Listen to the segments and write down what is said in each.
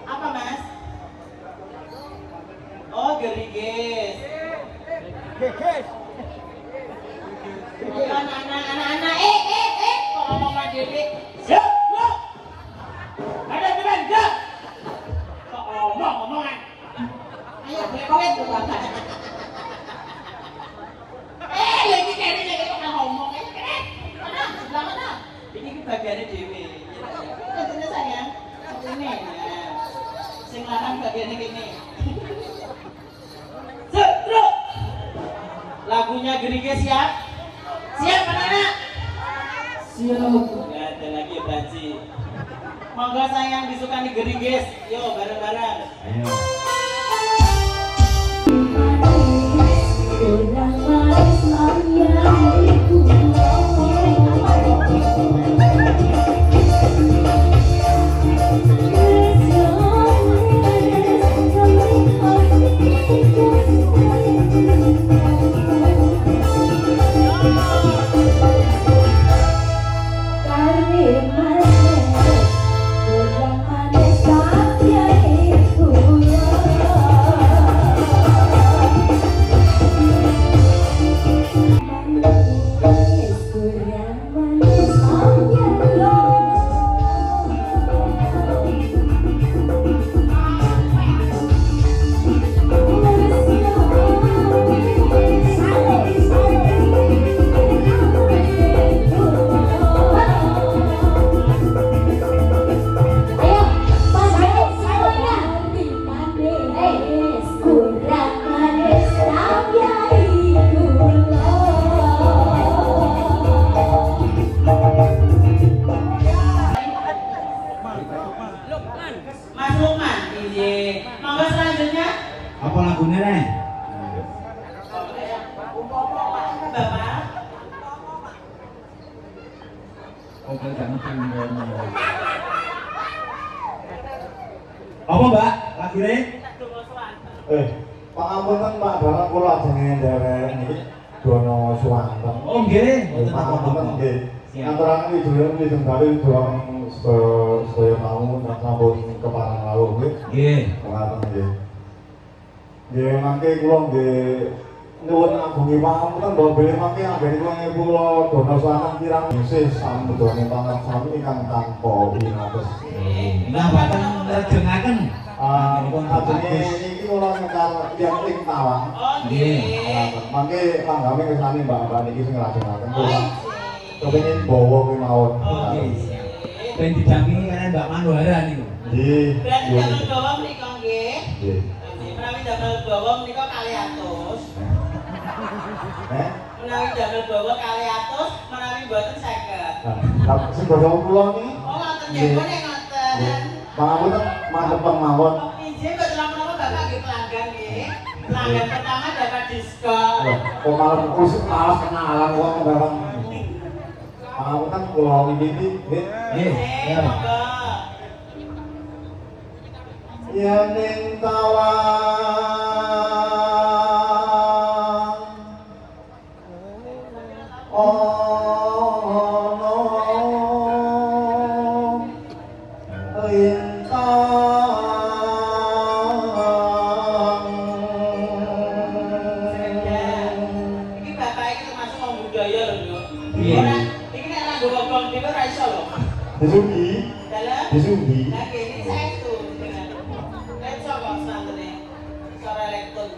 Apa mas? Oh gerigis. Anak-anak, kok ngomong dewe? Siap, lo. Ada teman, siap. Kok ngomong-ngomongan? Ayo, bebek bukan. Lagi keri lagi kok ngomong keren. Mana? Sebelah mana? Ini bagiannya dewe. Ini sayang. Ini. Sing lanang bagiannya gini. Setruk. Lagunya gerige siap? Siap anak-anak? Siap. Nggak ada lagi ya Banci. Monggo sayang disukani geriges. Yo bareng-bareng. Ayo. Apa lagunya nih? Bapak. Oke, jangan tinggal. Apa Mbak? Lagunya? Pangapunten Pak Bapak kula jenenge nderek niki Dono Suwanten. Oh nggih, pangapunten nggih. Antarané widulur bali dorong sedaya tamu sampun keparang lawuh nggih. Nggih. Pangapunten nggih. Nggih mangke kula nggih nyuwun agungi pangapunten bahwa bilih mangke anggenipun kula Dono Suwanten kirang isih samudane pangan sami ingkang tanpa winates. Nah, bapak rejengaken. Ajenge niki kula nekar tiyang ing Tawang. Nggih. Mangke langgame kesane Mbak niki sing nglajengaken kula. Kepengin bawa kuwi mawon. Nggih. Ben didampingi kalian Mbak Manwara niku. Nggih. Berarti damel bawa menika nggih. Nggih. Menawi damel bawa menika 200. Menawi damel bawa 200, menawi mboten 50. Lah sing bodho kula niki. Oh ngoten nggih, ngoten. Pangapunten mantep mawon. Injih mboten napa-napa Bapak nggih pelanggan nggih. Pelanggan pertama dapat diskon. Kok malah wis malas kenalan kok bareng. Pangapunten kula wingi nggih. Nggih, monggo. Yen ing Tawang ono Iki bapak iki termasuk wong budaya lho, Nduk. Ora iki nek nganggo wong dhewe ora iso lho. Disugi. Dalah. Disugi. Lah kene saestu dengan. Nek sapa santene? Suara elektron.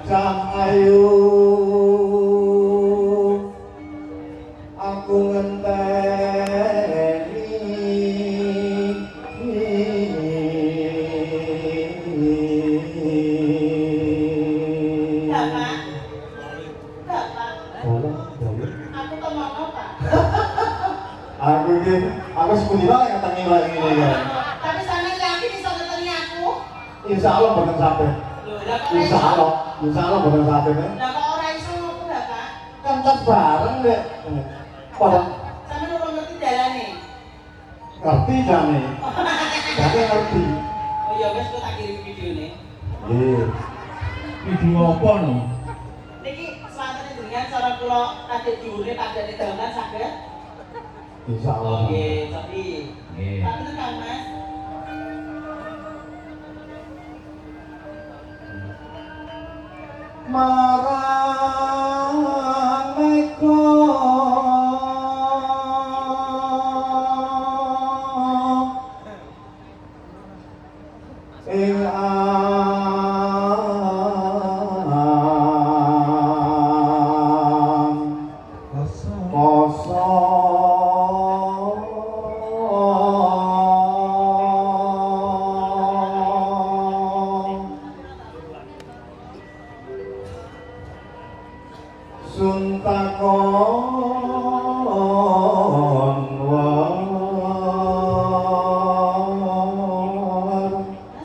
Sang ayu aku ngenteni Bapak. Bapak. Aku kok mau apa? aku sepundi wae ketemu lagi ngene ya. Tapi sampean yakin iso ngeteni aku? Insyaallah boten sampe. Lho, lah kok ora iso? Insyaallah boten sampe. Lah kok ora iso aku, Bapak? Kancan bareng nek pada Sampeyan ora ngerti dalane. ngerti jane. Jane ngerti. Oh ya wis kok tak kirim videone. Nggih. Video apa no? Niki swatene jenengan cara kula kadek diure padane dalan saged. Insyaallah. Oke, tapi Nggih. tapi Kang Mas. Maraneko ing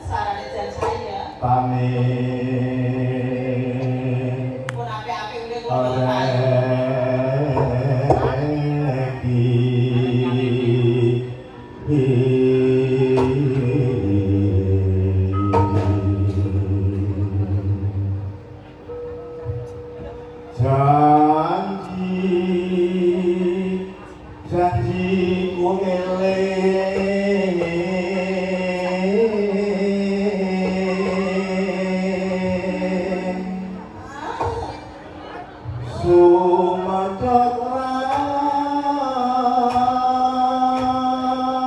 Sarane jan saya. Tani Pun apik-apik udah kula payu. Janji ku eling Sumadrak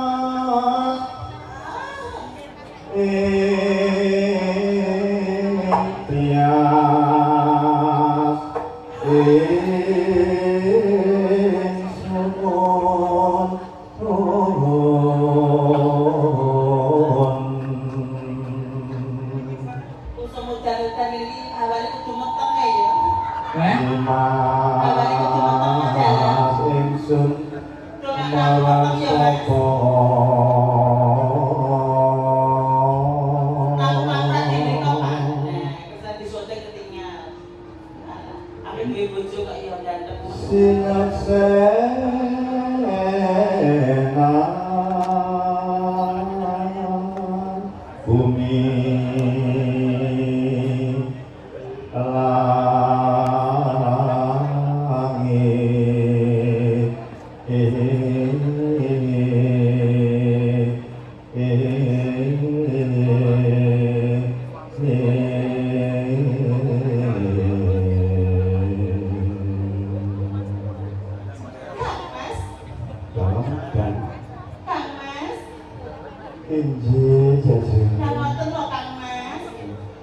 tias Usum udan-udan ini awalnya kudu meteng ya. Eh? Mas ingsun marang sapa Nang-nang ini kok Pak. Bisa disotek ketinggal. Amin duwe bojo kok ya ganteng. Sinaksena bumi langit Kang Mas, dalam dan Kang Mas. injil jajeng Kang wonten lho Kang Mas.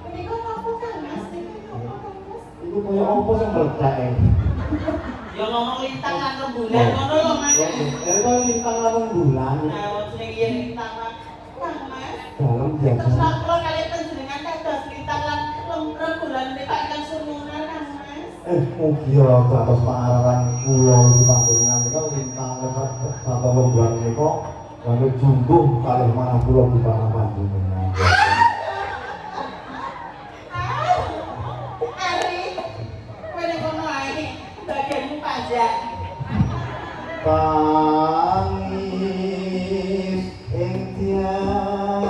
Menika napa Kang Mas? Menika napa Kang Mas? itu kaya apa sing meledak Ya ngomong lintang lan rembulan ngono lho Mas. kaya lintang lan bulan Nah, wonten iki yen lintang lan Kang Mas. dalam jajeng Terus kula kali panjenengan kados lintang lan rembulan menika ingkang sumunan Kang Mas. mugi dados pangararan kula iki panjenengan menika lintang satu bulan menika kangge jumbuh kalih manah kula di panjenengan. Ari, kowe nek ngono ae, bagianmu pajak. Tangis ing tias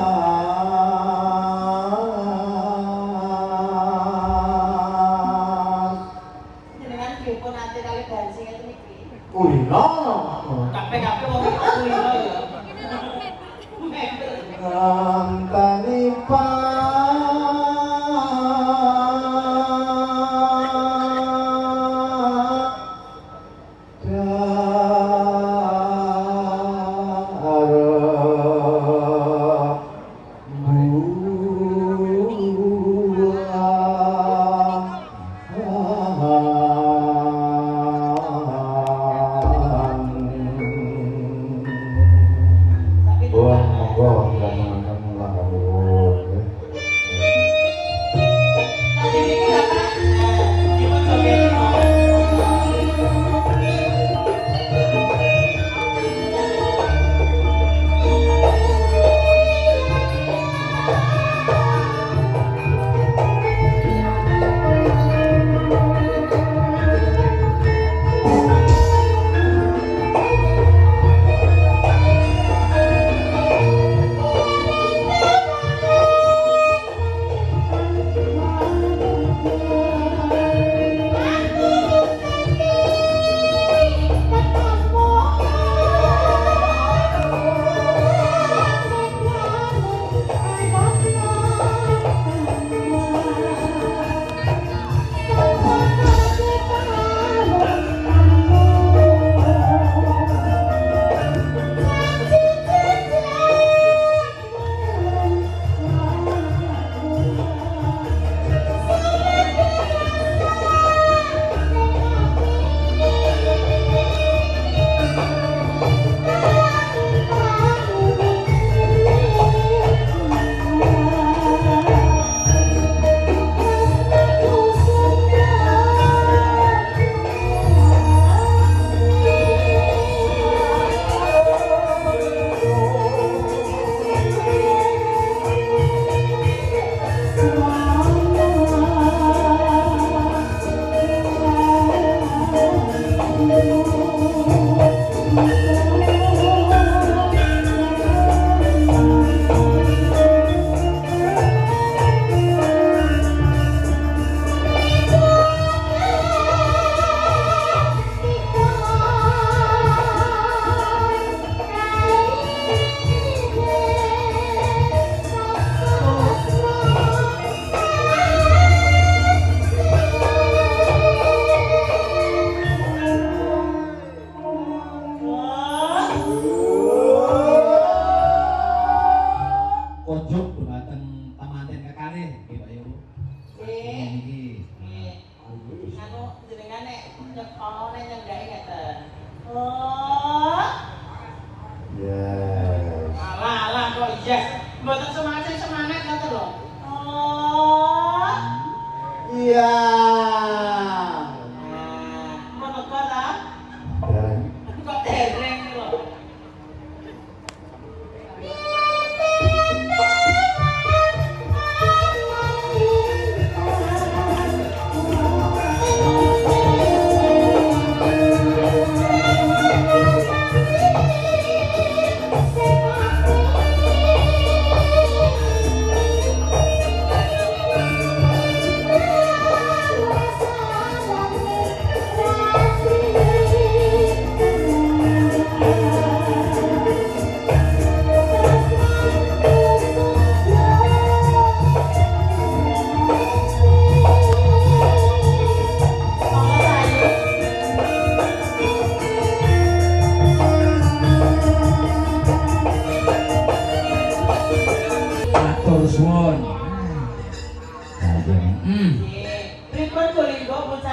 Jenengan dipun ati kali dancing ngeten iki. kulino Kabeh-kabeh wong iki kulino ya. nganteni Tapi Wah, monggo jangan mulai. tapi iki Bapak, dipun jogetin mawon.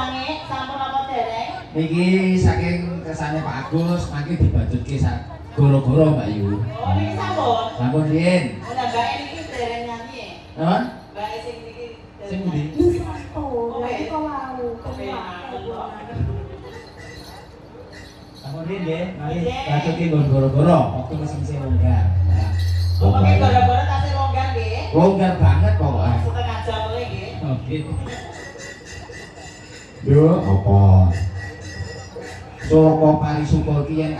sange sampun apa dereng? Niki saking kesane Pak Agus, mangke dibajutke sak goro-goro Mbak Yu. Oh niki sampun. Sampun riyen. Udah Mbak niki dereng nyanyi. Napa? Mbak sing niki. Sing pundi? Oh, lagi kau mau. Sampun riyen nggih, mari bajutke goro-goro waktu mesin longgar. Oh, pakai gara-gara tasnya longgar nggih. Longgar banget pokoknya. Setengah jam mulai nggih. Oke. Yo apa? Soko Parisukul ki yen